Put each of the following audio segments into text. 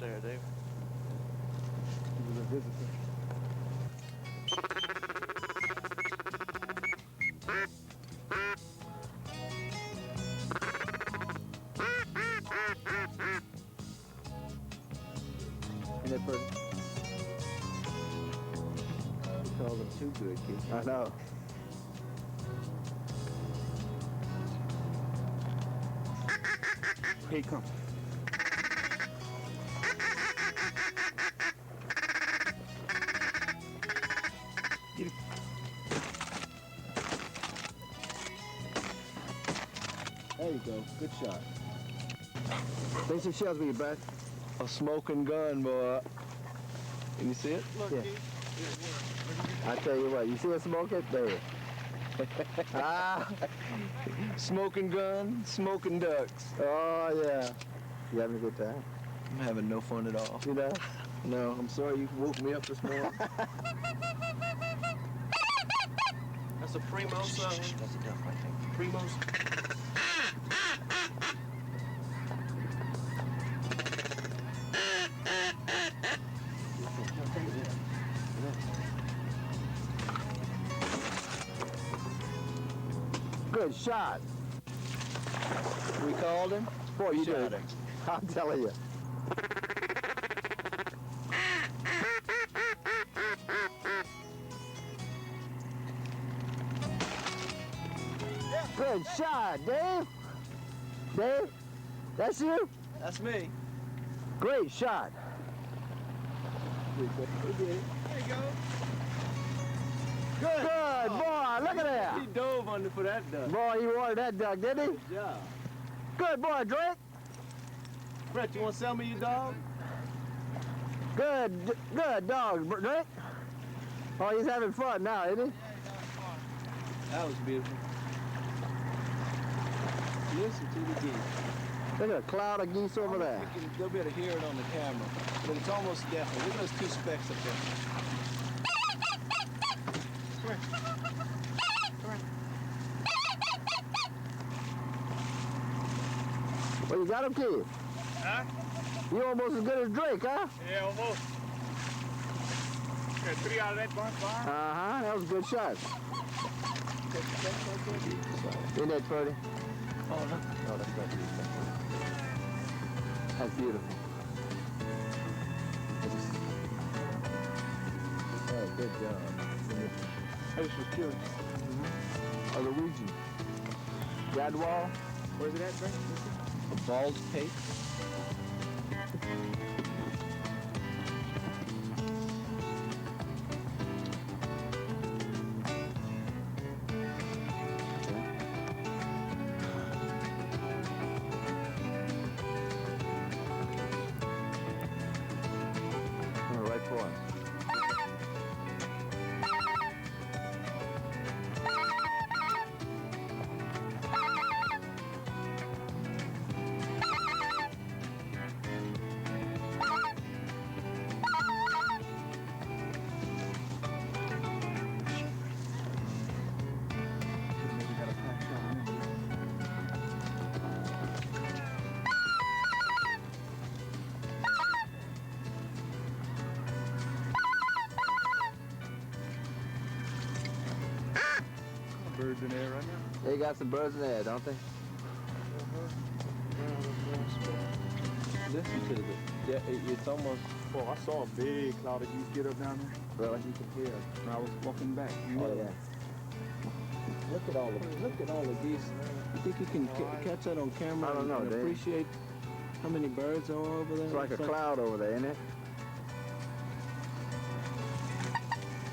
there, Dave? He was a visitor. Ain't that pretty? You call them too good, kid. I know. Here he comes. Get him. There you go. Good shot. Bring some shells with you, Brad. A smoking gun, boy. Can you see it? Look, Yeah. Keith. I tell you what, you see a smoke it? There. Ah, Smoking gun, smoking ducks. oh yeah. You having a good time? I'm having no fun at all. You know? No, I'm sorry you woke me up this morning. That's a Primos. That's enough, I think. Primos. Good shot. We called him. Boy, you Shot did. him. I'm telling you. Good shot, Dave. Dave, that's you? That's me. Great shot. We did. There you go. Good boy, look at He that. dove under for that duck. Boy, he wanted that duck, didn't he? Good job. Good boy, Drake. Brett, you want to sell me your dog? Good dog, Drake. Oh, he's having fun now, isn't he? That was beautiful. Listen to the geese. Look at a cloud of geese over there. They'll be able to hear it on the camera, but it's almost deafening. Look at those two specks up there. Well, you got him, Keith. Huh? You almost as good as Drake, huh? Yeah, almost. Got 3 out of that barn. Uh-huh, that was a good shot. Isn't that pretty? Oh, no. No, that's not beautiful. That's beautiful. Oh, good job. I just was curious. Oh, Luigi. Gadwall. Where's it at, Brent? A bald pate. Oh, right for him. Birds in there right now. They got some birds in there, don't they? Listen to the. Yeah, it's almost. Oh, I saw a big cloud of geese get up down there. Really? You could hear when I was walking back. Oh, yeah. Look at all the geese. You think you can catch that on camera? I don't know, and Dave. appreciate how many birds are over there? It's like a cloud over there, isn't it?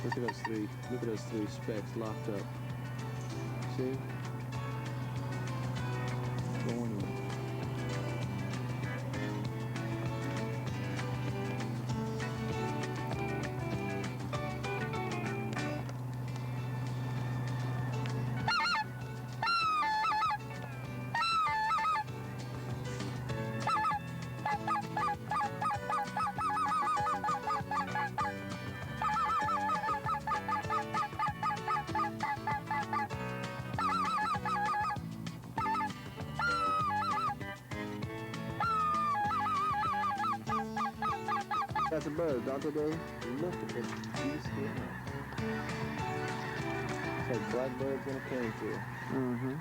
Look at those three. Look at those three specks locked up. See? Going on. That's a bird, don't they, Dave? Look at this piece here. It's like blackbirds in a cane field. Mm-hmm.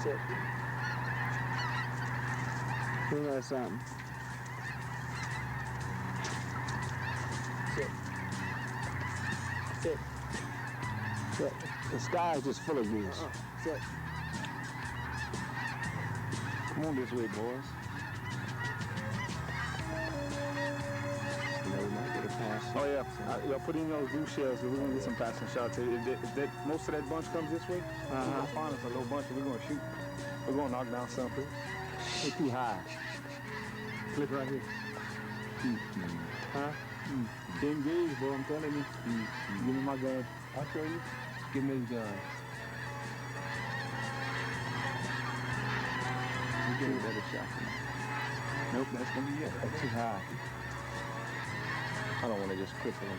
Sit. Think that's something. Sit. Sit. Sit. The sky is just full of geese. Sit. Come on this way, boys. You know, we might get a pass. Oh yeah, y'all put in those goose shells. We're gonna get some passing shots. If most of that bunch comes this way, we're gonna find us a little bunch and we're gonna shoot. We're gonna knock down something. It's too high. Click right here. Huh? Engage, bro. I'm telling you. Give me my gun. I'll show you. Give me the gun. You get a better shot than that. Nope, that's gonna be it. That's too high. I don't want to just cripple him,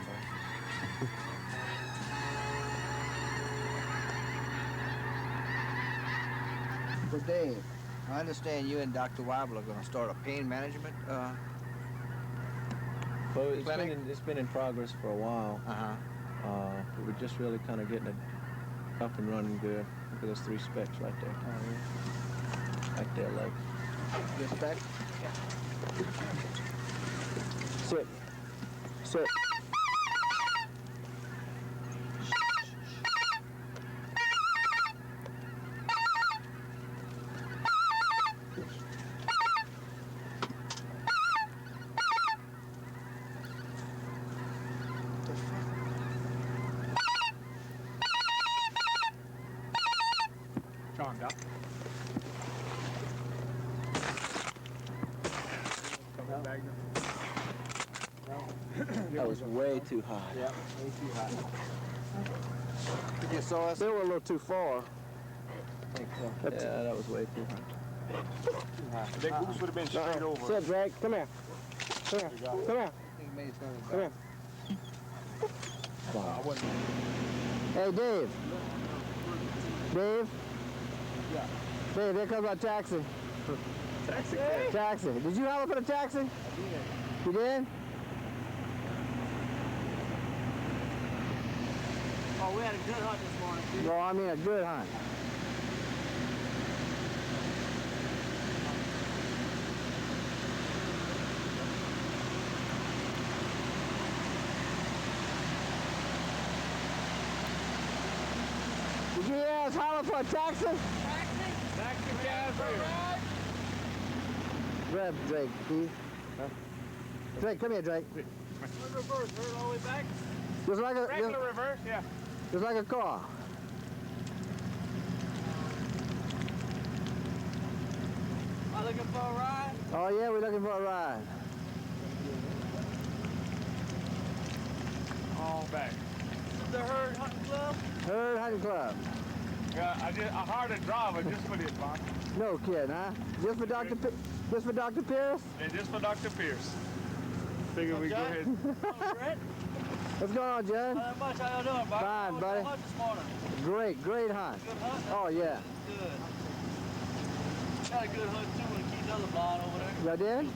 though. So Dave, I understand you and Dr. Weibel are going to start a pain management. Well, Clinic? it's been in progress for a while. Uh-huh. But we're just really kind of getting it up and running good. Look at those 3 specks right there. Right there, like. This back? Sit. Sit. John, Doc. Coming back now. That was way too high. Yeah, way too high. You saw us? They were a little too far. I think so. Yeah, that was way too high. That goose would have been straight over. Sit, Drake. Come here. Come here. Come here. He made his gun Come back. here. I wasn't. Hey, Dave. Dave? Yeah. Dave, here comes our taxi. Taxi. Taxi. Did you have a good taxi? I did. You did? Oh, we had a good hunt this morning, too. No, I mean a good hunt. Did you hear us holler for a taxi? Taxi guys here. Grab Drake, Keith. Drake, come here, Drake. Reverse, heard all the way back. Just like a Regular reverse, yeah. just like a car. Am I looking for a ride? Oh yeah, we're looking for a ride. All back. The Herd Hunting Club? Herd Hunting Club. Yeah, I hired a driver just for this, Bob. No kidding, huh? Just for Dr. Just for Dr. Pierce? And just for Dr. Pierce. Figure we go ahead. Oh, Brett? What's going on, Judd? Not much. How y'all doing, Bob? Fine, buddy. How much this morning? Great hunt. Good hunt? Oh yeah. Good. Got a good hunt, too, when Keith other blind over there. Y'all did?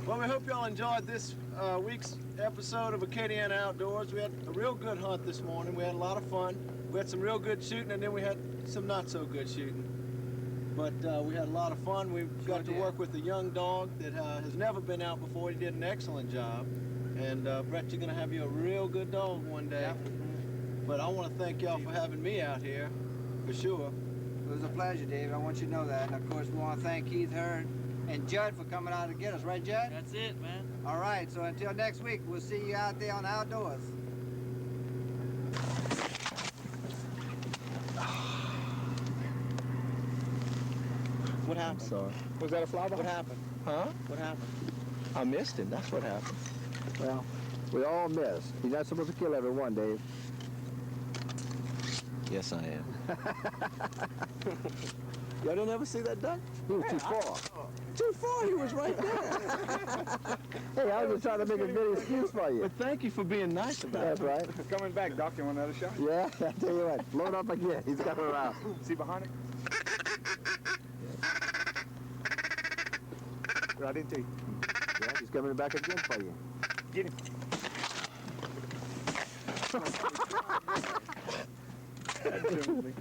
Well, we hope y'all enjoyed this week's episode of Acadiana Outdoors. We had a real good hunt this morning. We had a lot of fun. We had some real good shooting, and then we had some not so good shooting. But we had a lot of fun. We got to work with a young dog that has never been out before. He did an excellent job. And Brett, you're gonna have you a real good dog one day. Yeah. But I want to thank y'all for having me out here, for sure. It was a pleasure, Dave. I want you to know that. And of course, we want to thank Keith Hurd and Judd for coming out to get us. Right, Judd? That's it, man. All right. So until next week, we'll see you out there on Outdoors. What happened? Sorry. Was that a fly ball? What happened? Huh? What happened? I missed him. That's what happened. Well, we all miss. You're not supposed to kill everyone, Dave. Yes, I am. Y'all didn't ever see that duck? He was too far. Too far, he was right there. Hey, I was just trying to make a good excuse for you. But thank you for being nice about That's it. right. Coming back, Doc. You want another shot? Yeah, I tell you what. Load up again. He's coming around. See behind it? I didn't tell you. Yeah, he's coming back again for you. Get him.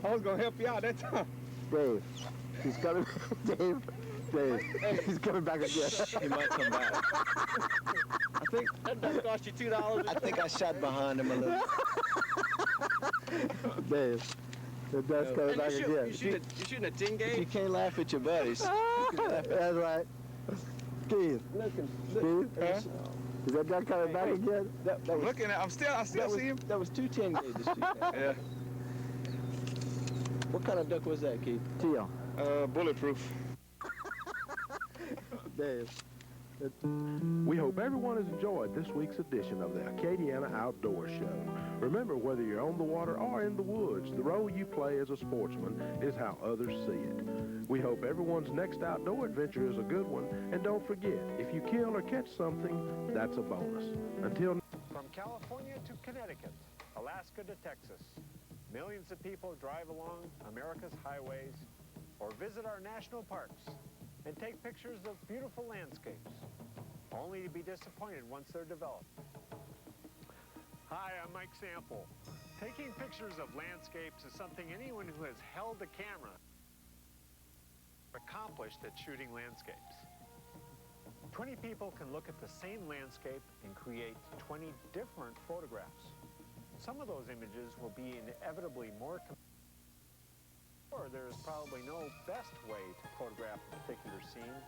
I was gonna help you out that time. Dave, he's coming. Dave, he's coming back again. He might come back. I think that duck cost you $2. I think I shot behind him a little. Dave, the duck's coming back again. You're shooting a 10 gauge? You can't laugh at your buddies. That's right. Keith, Keith, is that duck coming back again? That I'm was, looking at. I still see him. that was 2 10 gauges. Shoot at. Yeah. What kind of duck was that, Keith? Teal. Bulletproof. Dave. We hope everyone has enjoyed this week's edition of the Acadiana Outdoor Show. Remember, whether you're on the water or in the woods, the role you play as a sportsman is how others see it. We hope everyone's next outdoor adventure is a good one, and don't forget, if you kill or catch something, that's a bonus. Until From California to Connecticut, Alaska to Texas, millions of people drive along America's highways or visit our national parks and take pictures of beautiful landscapes, only to be disappointed once they're developed. Hi, I'm Mike Sample. Taking pictures of landscapes is something anyone who has held a camera accomplished at shooting landscapes. 20 people can look at the same landscape and create 20 different photographs. Some of those images will be inevitably more or there is probably no best way to photograph a particular scene.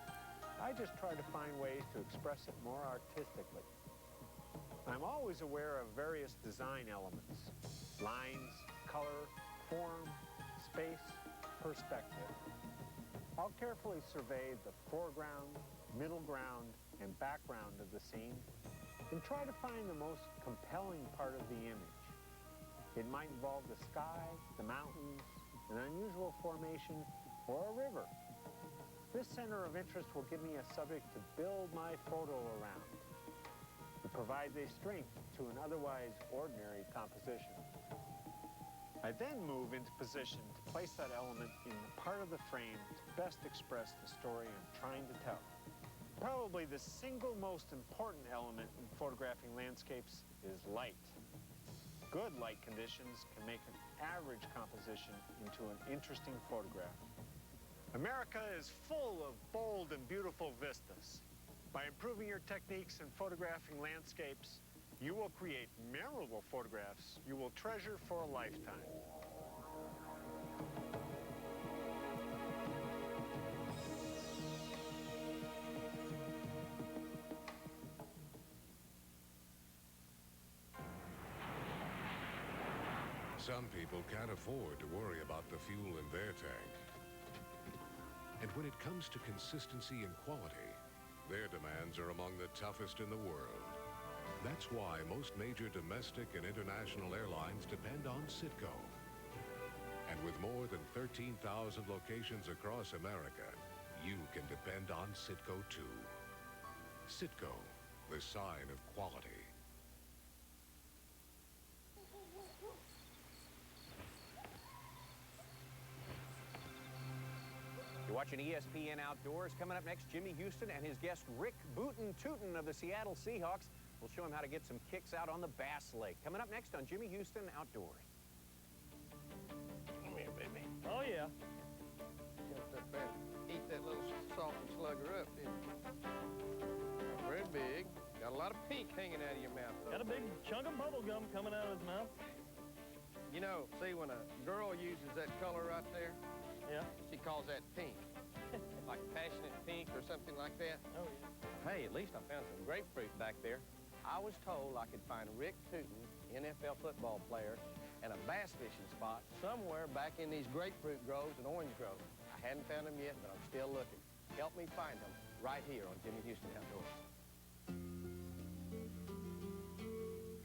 I just try to find ways to express it more artistically. I'm always aware of various design elements: lines, color, form, space, perspective. I'll carefully survey the foreground, middle ground, and background of the scene and try to find the most compelling part of the image. It might involve the sky, the mountains, an unusual formation, or a river. This center of interest will give me a subject to build my photo around. It provides a strength to an otherwise ordinary composition. I then move into position to place that element in the part of the frame to best express the story I'm trying to tell. Probably the single most important element in photographing landscapes is light. Good light conditions can make an average composition into an interesting photograph. America is full of bold and beautiful vistas. By improving your techniques in photographing landscapes, you will create memorable photographs you will treasure for a lifetime. Some people can't afford to worry about the fuel in their tank. And when it comes to consistency and quality, their demands are among the toughest in the world. That's why most major domestic and international airlines depend on Citgo. And with more than 13,000 locations across America, you can depend on Citgo too. Citgo, the sign of quality. You're watching ESPN Outdoors. Coming up next, Jimmy Houston and his guest Rick Booten Tootin of the Seattle Seahawks. We'll show him how to get some kicks out on the Bass Lake. Coming up next on Jimmy Houston Outdoors. Come here, baby. Oh, yeah. Got that bad. Eat that little salt and slugger up, didn't you? Very big. Got a lot of pink hanging out of your mouth, though. Got a big chunk of bubble gum coming out of his mouth. You know, see, when a girl uses that color right there, yeah, she calls that pink. Like passionate pink or something like that. Oh, yeah. Hey, at least I found some grapefruit back there. I was told I could find Rick Tootin, NFL football player, and a bass fishing spot somewhere back in these grapefruit groves and orange groves. I hadn't found them yet, but I'm still looking. Help me find them right here on Jimmy Houston Outdoors.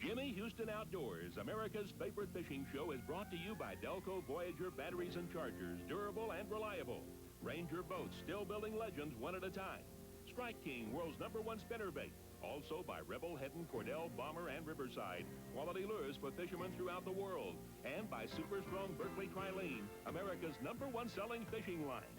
Jimmy Houston. Houston Outdoors, America's favorite fishing show, is brought to you by Delco Voyager batteries and chargers, durable and reliable. Ranger boats, still building legends one at a time. Strike King, world's #1 spinnerbait. Also by Rebel, Heddon, Cordell, Bomber, and Riverside, quality lures for fishermen throughout the world. And by Super Strong Berkley Trilene, America's #1 selling fishing line.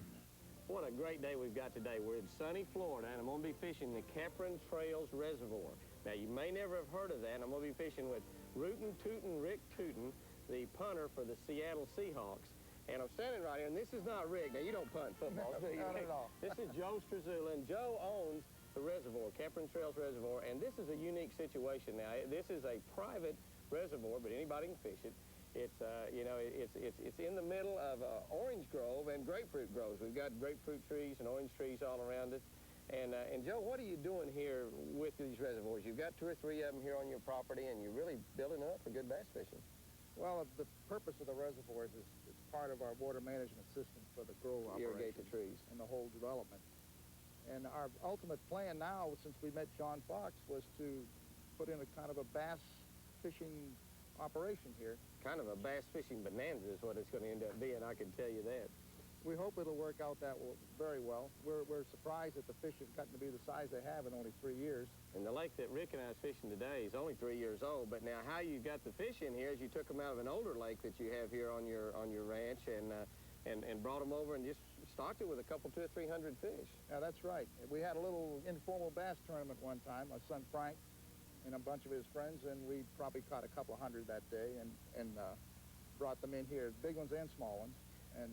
What a great day we've got today. We're in sunny Florida, and I'm going to be fishing the Capron Trails Reservoir. Now, you may never have heard of that. I'm going to be fishing with Rootin' Tootin' Rick Tootin, the punter for the Seattle Seahawks. And I'm standing right here, and this is not Rick. Now, you don't punt football, do you? Not at all. This is Joe Strazula, and Joe owns the reservoir, Capron Trails Reservoir, and this is a unique situation. Now, this is a private reservoir, but anybody can fish it. It's, you know, it's in the middle of orange grove and grapefruit groves. We've got grapefruit trees and orange trees all around it. And Joe, what are you doing here with these reservoirs? You've got 2 or 3 of them here on your property, and you're really building up for good bass fishing. Well, the purpose of the reservoirs is part of our water management system for the grove operation. Irrigate the trees. And the whole development. And our ultimate plan now, since we met John Fox, was to put in a kind of a bass fishing operation here. Kind of a bass fishing bonanza is what it's going to end up being, I can tell you that. We hope it'll work out very well. We're surprised that the fish have gotten to be the size they have in only 3 years. And the lake that Rick and I is fishing today is only 3 years old, but now how you got the fish in here is you took them out of an older lake that you have here on your ranch and brought them over and just stocked it with a couple, 200 or 300 fish. Yeah, that's right. We had a little informal bass tournament one time. My son Frank and a bunch of his friends, and we probably caught a couple hundred that day and brought them in here, big ones and small ones, and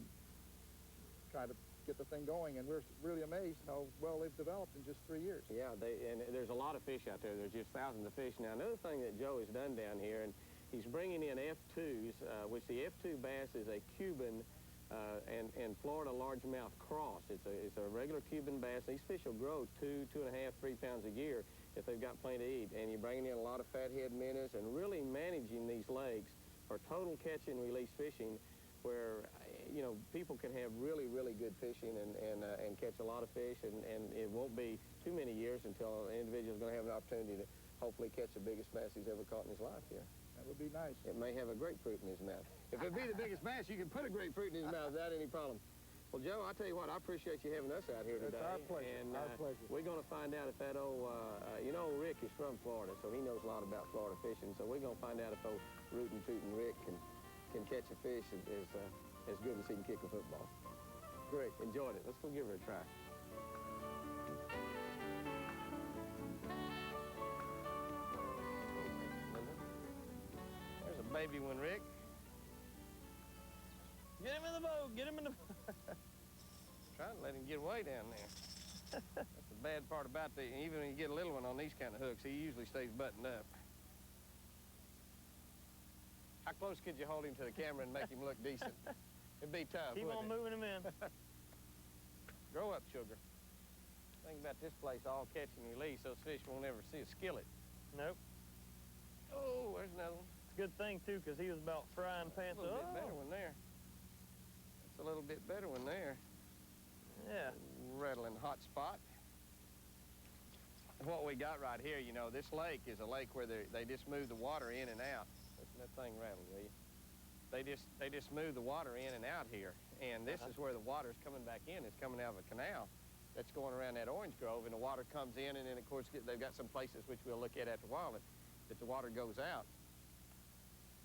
tried to get the thing going. And we're really amazed how well they've developed in just 3 years. Yeah, and there's a lot of fish out there. There's just thousands of fish. Now, another thing that Joe has done down here, and he's bringing in F2s, which the F2 bass is a Cuban and Florida largemouth cross. It's a regular Cuban bass. These fish will grow 2, 2.5, 3 pounds a year if they've got plenty to eat. And you're bringing in a lot of fathead minnows and really managing these lakes for total catch and release fishing, where you know people can have really, really good fishing and catch a lot of fish. And it won't be too many years until an individual's going to have an opportunity to hopefully catch the biggest bass he's ever caught in his life here. That would be nice. It may have a grapefruit in his mouth. If it be the biggest bass, you can put a grapefruit in his mouth without any problem. Well, Joe, I'll tell you what, I appreciate you having us out here today. It's our pleasure. And our pleasure. We're going to find out if that old, you know, Rick is from Florida, so he knows a lot about Florida fishing. So we're going to find out if old Rootin' Tootin' Rick can catch a fish as good as he can kick a football. Great. Enjoyed it. Let's go give her a try. There's a baby one, Rick. Get him in the boat. Get him in the boat. Trying to let him get away down there. That's the bad part about the, even when you get a little one on these kind of hooks, he usually stays buttoned up. How close could you hold him to the camera and make him look decent? It'd be tough. Keep on moving him in. Grow up, sugar. Thing about this place, all catch and release, those fish won't ever see a skillet. Nope. Oh, there's another one. It's a good thing, too, because he was about frying pants. A little bit better one there. That's a little bit better one there. Yeah. Rattling hot spot. What we got right here, you know, this lake is a lake where they just move the water in and out. Listen, that thing rattled, will you? They just move the water in and out here. And this is where the water's coming back in. It's coming out of a canal that's going around that orange grove, and the water comes in, and then, of course, they've got some places which we'll look at after a while that the water goes out.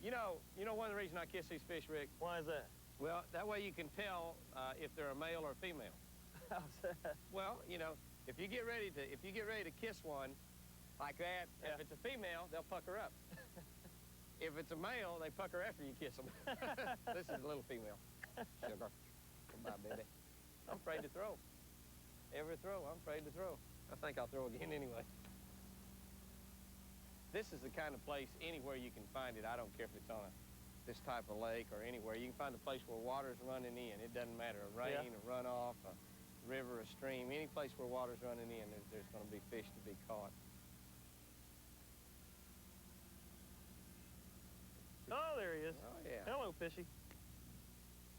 You know one of the reasons I kiss these fish, Rick? Why is that? Well, that way you can tell if they're a male or a female. How's that? Well, you know, if you get ready to kiss one like that, yeah. If it's a female, they'll pucker up. If it's a male, they pucker after you kiss them. This is a little female. Sugar. Goodbye, baby. I'm afraid to throw. Every throw, I'm afraid to throw. I think I'll throw again anyway. This is the kind of place anywhere you can find it. I don't care if it's on this type of lake or anywhere. You can find a place where water's running in. It doesn't matter, a rain, a runoff, a river, a stream, any place where water's running in, there's going to be fish to be caught. Oh, there he is. Oh, yeah. Hello, Fishy.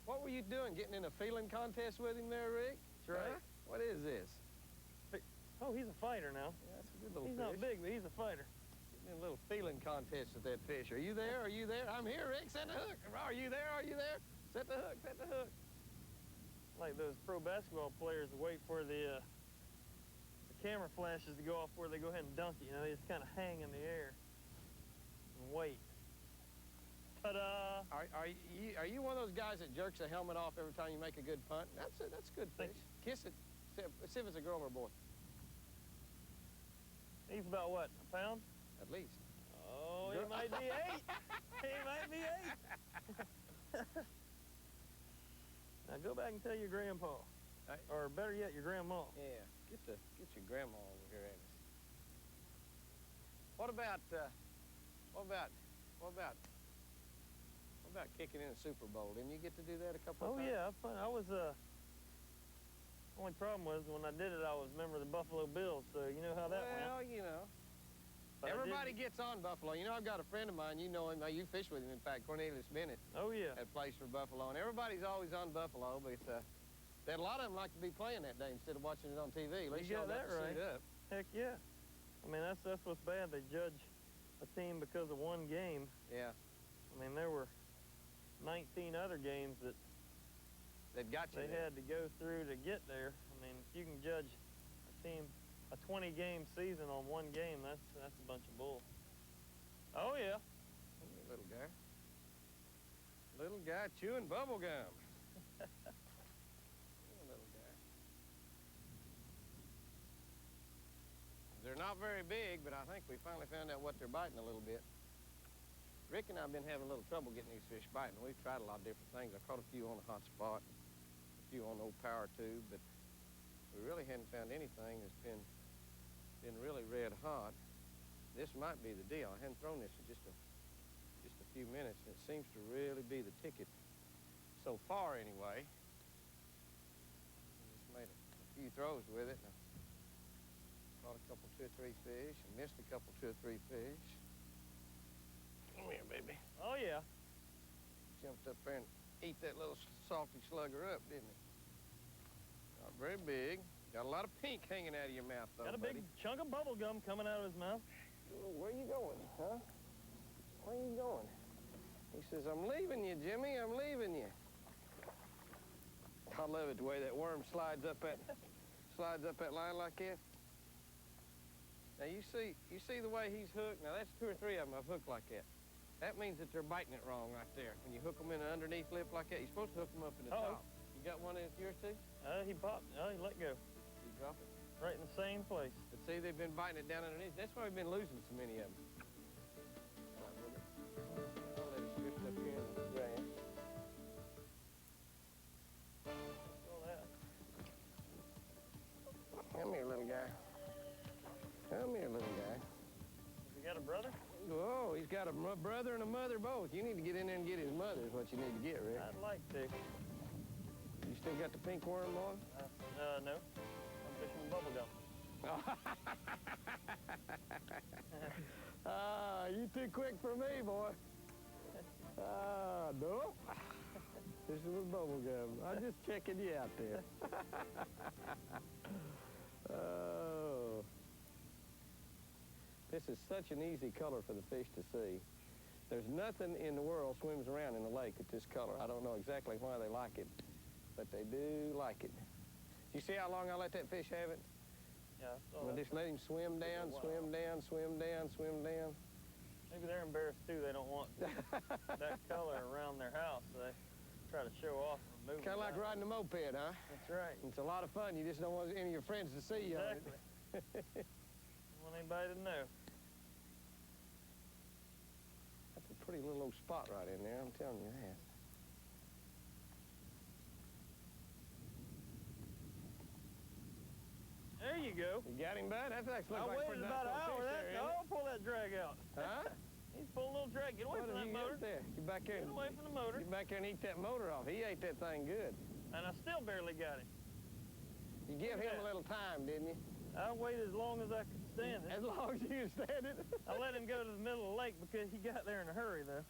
What were you doing, getting in a feeling contest with him there, Rick? That's right. Huh? What is this? Oh, he's a fighter now. Yeah, that's a good little He's fish. not big, but he's a fighter. A little feeling contest with that fish. Are you there? Are you there? I'm here, Rick. Set the hook. Are you there? Are you there? Set the hook. Set the hook. Like those pro basketball players wait for the camera flashes to go off where they go ahead and dunk it. You know, they just kind of hang in the air and wait. Ta-da! Are you one of those guys that jerks the helmet off every time you make a good punt? That's a good fish. Kiss it. See if it's a girl or a boy. He's about what, a pound? At least. Oh, he might be 8. He might be 8. Now go back and tell your grandpa, or better yet, your grandma. Yeah, get your grandma over here, Amos. What about kicking in a Super Bowl? Didn't you get to do that a couple of times? Oh yeah, fun. I was only problem was when I did it, I was a member of the Buffalo Bills, so you know how that went. Well, you know. But everybody gets on Buffalo. You know, I've got a friend of mine, you know him, you fish with him, in fact, Cornelius Bennett. Oh, yeah. That plays for Buffalo, and everybody's always on Buffalo, but a lot of them like to be playing that day instead of watching it on TV. At least you got that to right. suit up. Heck yeah. I mean, that's what's bad. They judge a team because of one game. Yeah. I mean, there were 19 other games that they had to go through to get there. I mean, if you can judge a team, a 20-game season on one game, that's a bunch of bull. Oh, yeah. Little guy. Little guy chewing bubble gum. Little guy. They're not very big, but I think we finally found out what they're biting a little bit. Rick and I have been having a little trouble getting these fish biting. We've tried a lot of different things. I caught a few on a hot spot, a few on old power tube, but we really hadn't found anything that's been really red hot. This might be the deal. I hadn't thrown this in just a few minutes, and it seems to really be the ticket so far, anyway. I just made a few throws with it. And I caught a couple, 2 or 3 fish, and missed a couple, 2 or 3 fish. Come here, baby. Oh, yeah. Jumped up there and ate that little salty slugger up, didn't he? Not very big. Got a lot of pink hanging out of your mouth, though, Got a big chunk of bubble gum coming out of his mouth. Where you going, huh? Where you going? He says, I'm leaving you, Jimmy. I'm leaving you. I love it the way that worm slides up that line like that. Now you see the way he's hooked. Now that's 2 or 3 of them I've hooked like that. That means that they're biting it wrong right there. When you hook them in an underneath lip like that, you're supposed to hook them up in the top. You got one in yours too? He popped. He let go. You drop it? Right in the same place. But see, they've been biting it down underneath. That's why we've been losing so many of them. I'll let it drift up here in the grass. Come here, little guy. Come here, little guy. You got a brother? Oh, he's got a brother and a mother both. You need to get in there and get his mother is what you need to get, Rick. I'd like to. You still got the pink worm on? No. I'm fishing bubble gum. You too quick for me, boy. No. This is with bubble gum. I'm just checking you out there. Oh. This is such an easy color for the fish to see. There's nothing in the world swims around in the lake at this color. I don't know exactly why they like it, but they do like it. You see how long I let that fish have it? Yeah. I just let him swim down, swim down, swim down, swim down. Maybe they're embarrassed too. They don't want that color around their house. They try to show off and move. Kind of like riding a moped, huh? That's right. It's a lot of fun. You just don't want any of your friends to see you. Exactly. Don't want anybody to know. That's a pretty little old spot right in there, I'm telling you that. There you go. You got him, bud? That actually I looks like waited about an hour. Pull that drag out. Huh? He's pulling a little drag. Get away from that motor. There? Get back there. Get away from the motor. Get back there and eat that motor off. He ate that thing good. And I still barely got him. You give him a little time, didn't you? I waited as long as I could stand it. As long as you could stand it? I let him go to the middle of the lake because he got there in a hurry, though.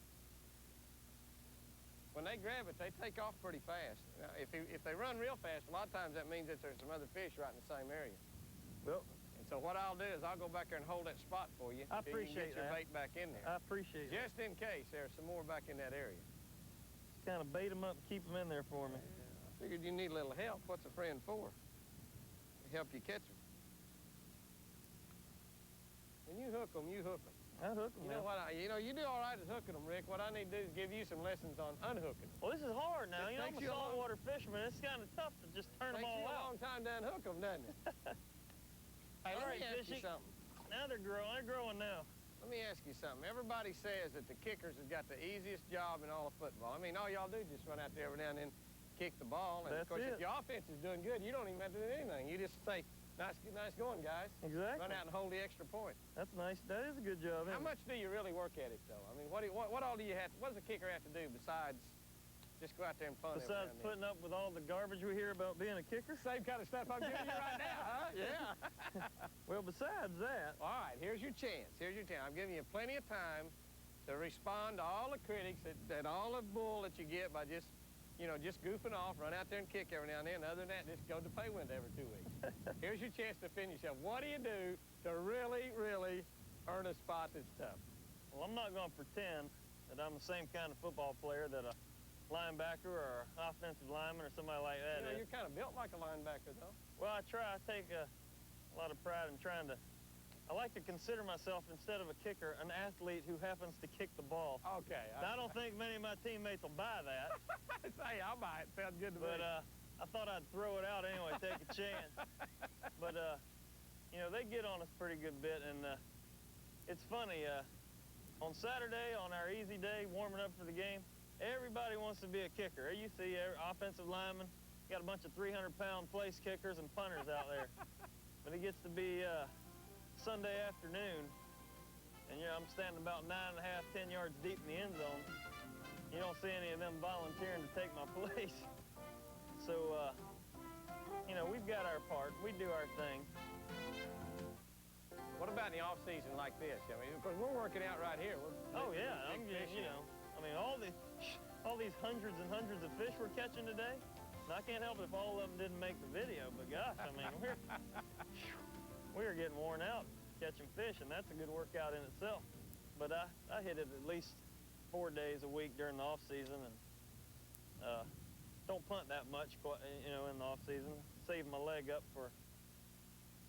When they grab it, they take off pretty fast. Now, if they run real fast, a lot of times that means that there's some other fish right in the same area. Well, and So what I'll do is I'll go back there and hold that spot for you. I till you can appreciate get your that. bait back in there. I appreciate it. Just in case there's some more back in that area. Just kind of bait them up and keep them in there for me. I figured you need a little help. What's a friend for? Help you catch them. When you hook them, you hook them. I hook them. You know what? You do all right at hooking them, Rick. What I need to do is give you some lessons on unhooking. Well, this is hard now. It You know, I'm takes a you a long- saltwater fisherman. It's kind of tough to just turn them Takes all you a out. long time to unhook them, doesn't it? Hey, All let right, me ask you Fishy. something. Now they're growing. They're growing now. Let me ask you something. Everybody says that the kickers have got the easiest job in all of football. I mean, all y'all do is just run out there every now and then, kick the ball. And, of That's course, it. if your offense is doing good, you don't even have to do anything. You just say, nice going, guys. Exactly. Run out and hold the extra point. That's nice. That is a good job. How isn't it? much do you really work at it, though? I mean, what all do you have? What does a kicker have to do besides just go out there and punt every Besides now and then? putting up with all the garbage we hear about being a kicker? Same kind of stuff I'm giving you right now, huh? Yeah. Well, besides that. All right, here's your chance. Here's your chance. I'm giving you plenty of time to respond to all the critics, that all the bull that you get by just, just goofing off, run out there and kick every now and then. Other than that, just go to pay window every 2 weeks. Here's your chance to finish up. What do you do to really, really earn a spot that's tough? Well, I'm not going to pretend that I'm the same kind of football player that a linebacker or offensive lineman or somebody like that is. You're kind of built like a linebacker, though. Well, I try. I take a lot of pride in trying to. I like to consider myself, instead of a kicker, an athlete who happens to kick the ball. Okay. Now, I don't think many of my teammates will buy that. Hey, I'll buy it. Sounds good to me. But I thought I'd throw it out anyway, take a chance. But, they get on us pretty good bit, and it's funny. On Saturday, on our easy day, warming up for the game, everybody wants to be a kicker. You see offensive linemen, got a bunch of 300-pound place kickers and punters out there. But it gets to be Sunday afternoon, and I'm standing about 9.5, 10 yards deep in the end zone. You don't see any of them volunteering to take my place. So, we've got our part. We do our thing. What about in the off season like this? I mean, because we're working out right here. Oh yeah, I'm getting, I mean, all these hundreds and hundreds of fish we're catching today. And I can't help it if all of them didn't make the video, but gosh, I mean, we're getting worn out catching fish, and that's a good workout in itself. But I hit it at least 4 days a week during the off season, and don't punt that much, in the off season. Save my leg up for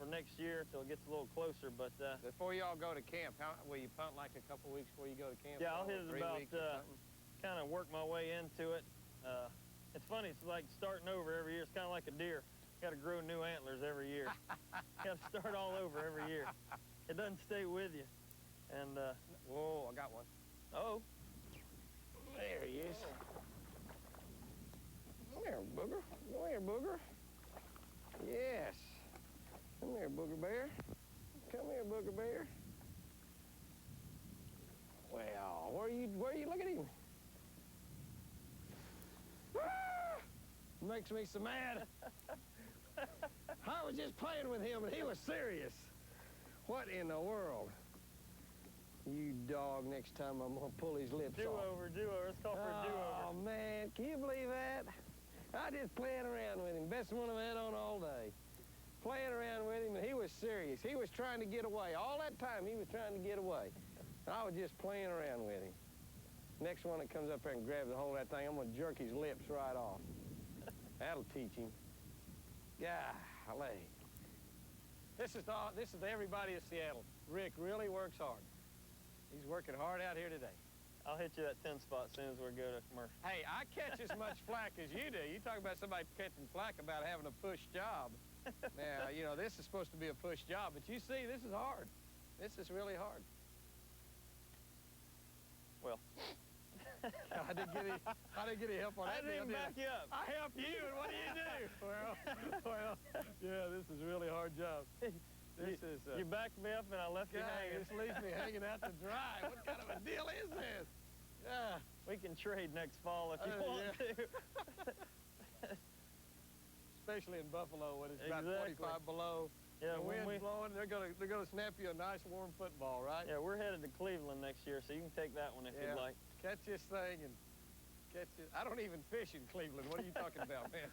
next year till it gets a little closer. But before y'all go to camp, will you punt like a couple weeks before you go to camp? Yeah, I'll hit it 3 about weeks or something? kind of work my way into it. It's funny. It's like starting over every year. It's kind of like a deer. Got to grow new antlers every year. Got to start all over every year. It doesn't stay with you. And whoa, I got one. Oh, there he is. Come here, booger. Come here, booger. Yes. Come here, booger bear. Come here, booger bear. Well, where are you? Look at him. Ah! Makes me so mad. I was just playing with him, and he was serious. What in the world? You dog, next time I'm going to pull his lips off. do-over. It's called for a do-over. Oh, man, can you believe that? I just playing around with him. Best one I've had on all day. Playing around with him, and he was serious. He was trying to get away. All that time, he was trying to get away. I was just playing around with him. Next one that comes up there and grabs a hold of that thing, I'm going to jerk his lips right off. That'll teach him. Golly. This is to everybody in Seattle. Rick really works hard. He's working hard out here today. I'll hit you that 10 spot as soon as we go to commercial. Hey, I catch as much flack as you do. You talk about somebody catching flack about having a push job. Now, this is supposed to be a push job, but you see, this is hard. This is really hard. Well. I didn't get any help on that. I didn't back you up. I helped you, and what do you do? Well, yeah, this is a really hard job. You backed me up and I left you hanging. This leaves me hanging out to dry. What kind of a deal is this? Yeah. We can trade next fall if you want to. Especially in Buffalo when it's about Exactly. 25 below. Yeah, the when wind's blowing, they're gonna snap you a nice warm football, right? Yeah, we're headed to Cleveland next year, so you can take that one if you'd like. Catch this thing and catch it. I don't even fish in Cleveland. What are you talking about, man?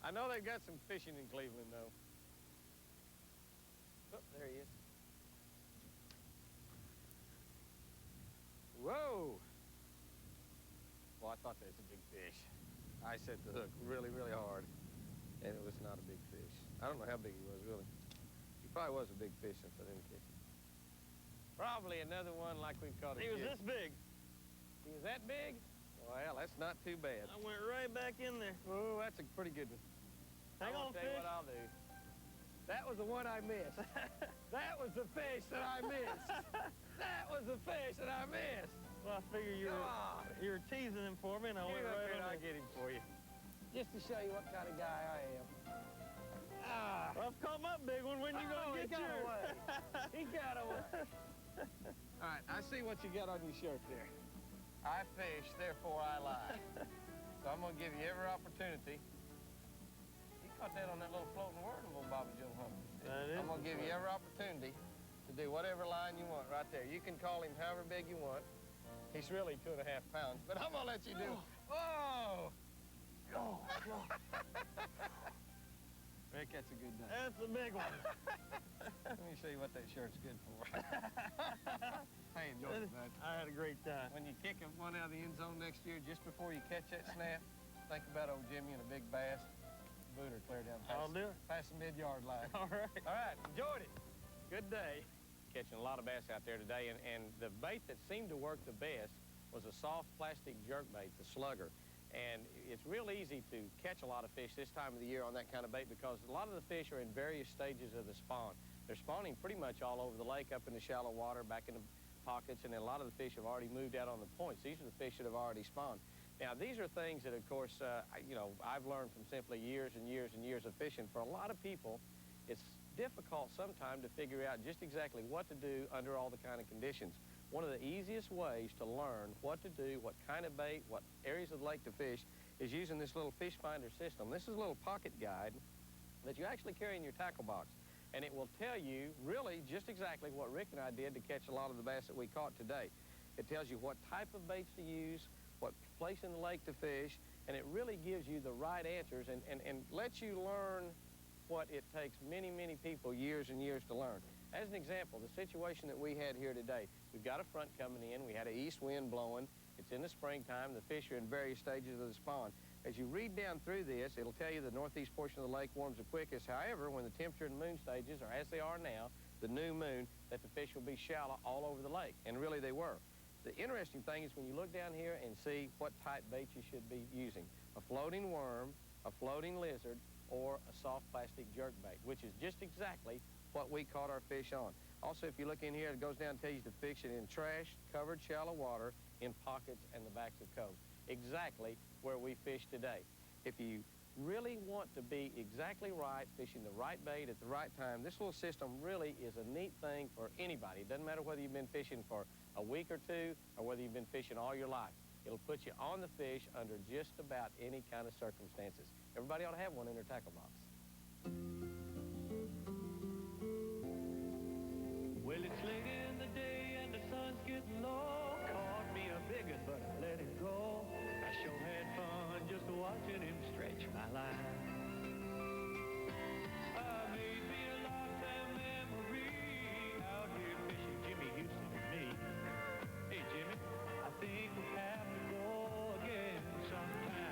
I know they've got some fishing in Cleveland, though. Oh, there he is. Whoa! Well, I thought there was a big fish. I set the hook really, really hard, and it was not a big fish. I don't know how big he was, really. He probably was a big fish since I didn't catch him. Probably another one like we've caught. He was this big. He was that big? Well, that's not too bad. I went right back in there. Oh, that's a pretty good one. Hang on, Tell you what I'll do. That was the one I missed. That was the fish that I missed. That was the fish that I missed. Well, I figure you were teasing him for me, and I went right in. I'll get him for you. Just to show you what kind of guy I am. Well, I've caught my big one. When you gonna get yours? Away. He got away. All right, I see what you got on your shirt there. I fish, therefore I lie. So I'm gonna give you every opportunity. You caught that on that little floating wordable, Bobby Joe Humphrey. I'm gonna give you every opportunity to do whatever line you want right there. You can call him however big you want. He's really 2.5 pounds, but I'm gonna let you do it. Whoa! Oh, God. Rick, that's a good day. That's a big one. Let me show you what that shirt's good for. Hey, enjoy it, bud. I had a great time. When you kick one out of the end zone next year, just before you catch that snap, think about old Jimmy and a big bass. Booter clear down I'll do it. past the mid-yard line. All right. All right, enjoyed it. Good day. Catching a lot of bass out there today, and the bait that seemed to work the best was a soft plastic jerkbait, the Slugger. And it's real easy to catch a lot of fish this time of the year on that kind of bait because a lot of the fish are in various stages of the spawn. They're spawning pretty much all over the lake, up in the shallow water, back in the pockets, and then a lot of the fish have already moved out on the points. These are the fish that have already spawned. Now, these are things that, of course, I've learned from simply years and years and years of fishing. For a lot of people, it's difficult sometimes to figure out just exactly what to do under all the kind of conditions. One of the easiest ways to learn what to do, what kind of bait, what areas of the lake to fish, is using this little fish finder system. This is a little pocket guide that you actually carry in your tackle box. And it will tell you really just exactly what Rick and I did to catch a lot of the bass that we caught today. It tells you what type of baits to use, what place in the lake to fish, and it really gives you the right answers and lets you learn what it takes many, many people years and years to learn. As an example, the situation that we had here today, we've got a front coming in, we had an east wind blowing, it's in the springtime, the fish are in various stages of the spawn. As you read down through this, it'll tell you the northeast portion of the lake warms the quickest. However, when the temperature and moon stages are as they are now, the new moon, that the fish will be shallow all over the lake, and really they were. The interesting thing is when you look down here and see what type bait you should be using, a floating worm, a floating lizard, or a soft plastic jerkbait, which is just exactly what we caught our fish on. Also, if you look in here, it goes down and tells you to fish it in trash, covered shallow water, in pockets and the backs of coves. Exactly where we fished today. If you really want to be exactly right, fishing the right bait at the right time, this little system really is a neat thing for anybody. It doesn't matter whether you've been fishing for a week or two or whether you've been fishing all your life. It'll put you on the fish under just about any kind of circumstances. Everybody ought to have one in their tackle box. Well, it's late in the day and the sun's getting low. Caught me a big one, but I let him go. I sure had fun just watching him stretch my line. Made me a lifetime memory out here fishing Jimmy Houston and me. Hey, Jimmy, I think we'll have to go again sometime.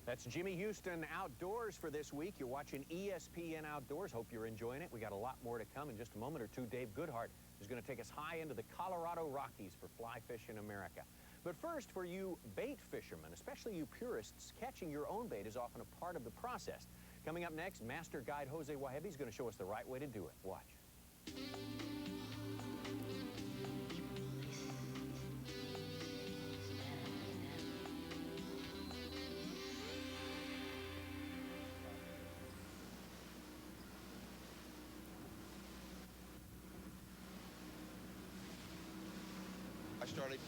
That's Jimmy Houston Outdoors for this week. You're watching ESPN Outdoors. Hope you're enjoying it. We got a lot more to come in just a moment or two. Dave Goodhart is going to take us high into the Colorado Rockies for Fly Fishing America. But first, for you bait fishermen, especially you purists, catching your own bait is often a part of the process. Coming up next, Master Guide Jose Wahebi is going to show us the right way to do it. Watch. I started,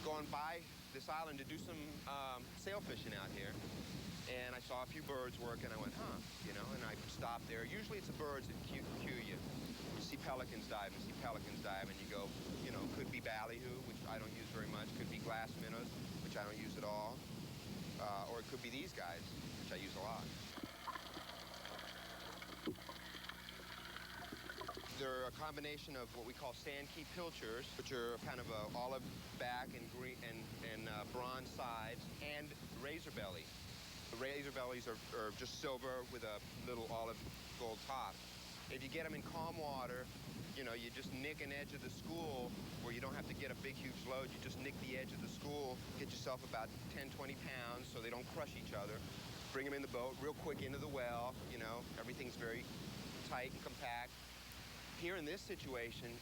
going by this island to do some sail fishing out here. And I saw a few birds working. I went, and I stopped there. Usually it's the birds that cue you. see pelicans dive and see pelicans dive, and you go, you know, could be ballyhoo, which I don't use very much, could be glass minnows, which I don't use at all, or it could be these guys, which I use a lot. They're a combination of what we call sandkey pilchers, which are kind of a olive back and green and bronze sides, and razor belly. The razor bellies are just silver with a little olive gold top. If you get them in calm water, you know, you just nick an edge of the school where you don't have to get a big, huge load. You just nick the edge of the school, get yourself about 10, 20 pounds so they don't crush each other. Bring them in the boat real quick into the well, you know, everything's very tight and compact. Here in this situation,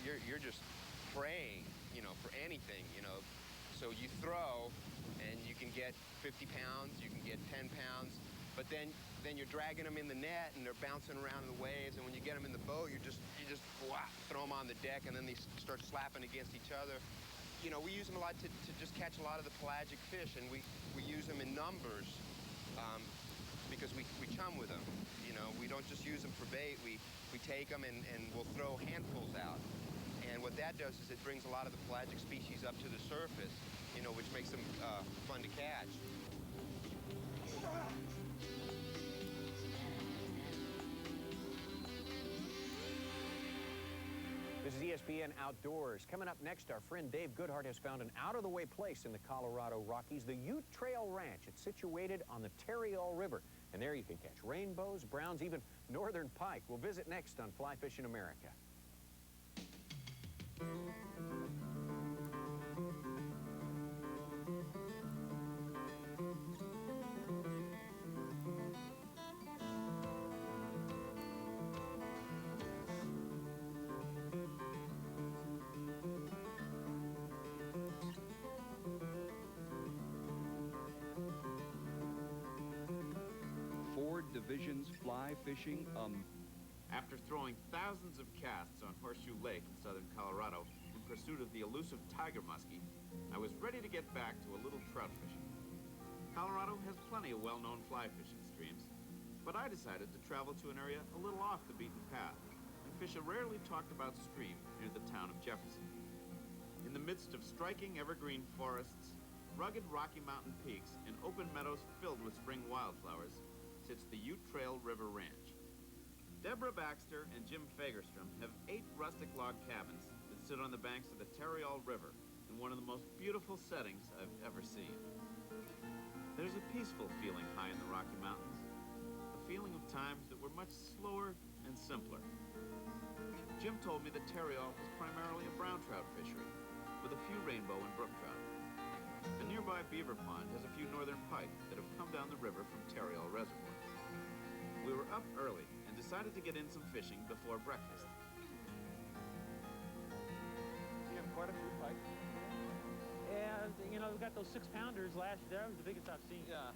you're just praying, you know, for anything, you know. So you throw, and you can get 50 pounds, you can get 10 pounds, but then you're dragging them in the net, and they're bouncing around in the waves, and when you get them in the boat, you just whap, throw them on the deck, and then they start slapping against each other. You know, we use them a lot to just catch a lot of the pelagic fish, and we use them in numbers because we chum with them. You know, we don't just use them for bait. We take them and we'll throw handfuls out. And what that does is it brings a lot of the pelagic species up to the surface, you know, which makes them fun to catch. This is ESPN Outdoors. Coming up next, our friend Dave Goodhart has found an out-of-the-way place in the Colorado Rockies, the Ute Trail Ranch. It's situated on the Tarryall River, and there you can catch rainbows, browns, even northern pike. We'll visit next on Fly Fishing America. Division's fly fishing. After throwing thousands of casts on Horseshoe Lake in southern Colorado in pursuit of the elusive tiger muskie, I was ready to get back to a little trout fishing. Colorado has plenty of well-known fly fishing streams, but I decided to travel to an area a little off the beaten path and fish a rarely talked about stream near the town of Jefferson. In the midst of striking evergreen forests, rugged Rocky Mountain peaks, and open meadows filled with spring wildflowers, sits the Ute Trail River Ranch. Deborah Baxter and Jim Fagerstrom have 8 rustic log cabins that sit on the banks of the Tarryall River in one of the most beautiful settings I've ever seen. There's a peaceful feeling high in the Rocky Mountains, a feeling of times that were much slower and simpler. Jim told me that Tarryall is primarily a brown trout fishery, with a few rainbow and brook trout. A nearby beaver pond has a few northern pike that have come down the river from Tarryall Reservoir. We were up early and decided to get in some fishing before breakfast. You have quite a few pike. And, you know, we've got those 6-pounders last year. That was the biggest I've seen. Yeah.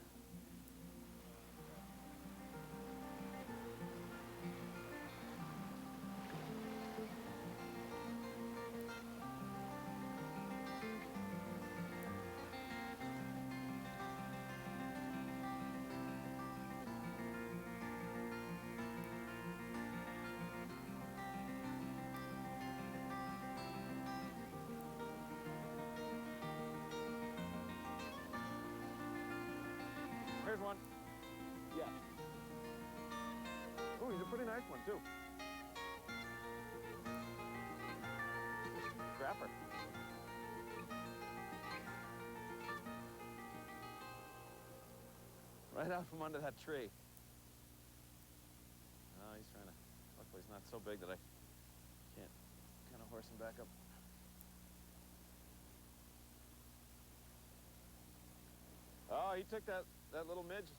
Here's one. Yeah. Oh, he's a pretty nice one, too. Crapper. Right out from under that tree. Oh, he's trying to... Luckily, he's not so big that I can't kind of horse him back up. Oh, he took that little midge.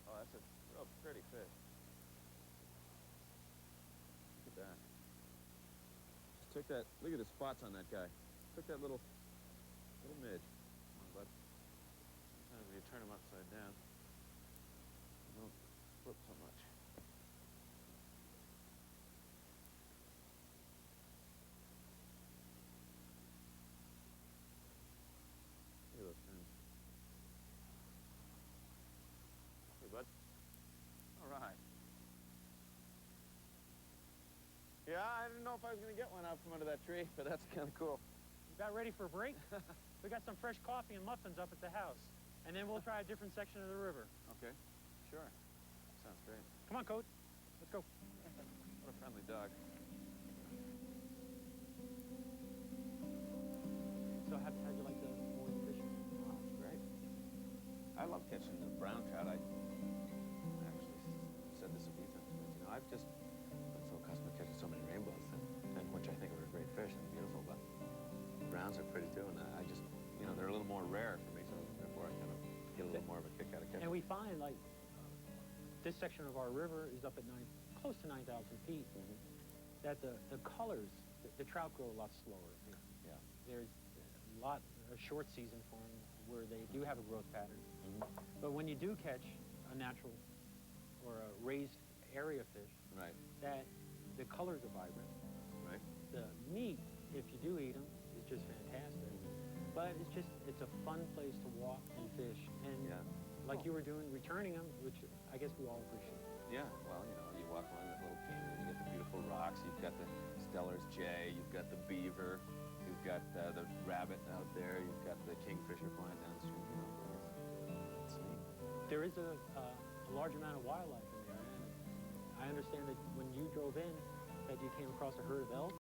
Oh, that's a real pretty fish. Look at that. Just took that, look at the spots on that guy. Took that little midge. Come on, bud. Sometimes when you turn him upside down, you don't flip so much. Look at those fins. Hey, bud. All right. Yeah? know if I was going to get one out from under that tree, but that's kind of cool. You about ready for a break? We got some fresh coffee and muffins up at the house. And then we'll try a different section of the river. Okay, sure. Sounds great. Come on, Coach. Let's go. What a friendly dog. So how'd you like the morning fishing? Oh, it's great. I love catching the brown trout. I actually said this a few times, but you know, I've just been so accustomed to catching so many rainbows, and which I think are a great fish and beautiful, but browns are pretty too, and I just, you know, they're a little more rare for me, so therefore I kind of get a little more of a kick out of catching. And we find, like, this section of our river is up at close to 9,000 feet, that the colors, the trout grow a lot slower. Yeah. There's a short season for them where they do have a growth pattern. But when you do catch a natural or a raised area fish, right, that the colors are vibrant. Right. The meat, if you do eat them, is just fantastic. But it's a fun place to walk and fish. And like you were doing, returning them, which I guess we all appreciate. Yeah, well, you know, you walk along that little canyon, you get the beautiful rocks, you've got the Steller's jay, you've got the beaver, you've got the rabbit out there, you've got the kingfisher flying downstream, you know, it's neat. There is a large amount of wildlife in there. And I understand that when you drove in, that you came across a herd of elk.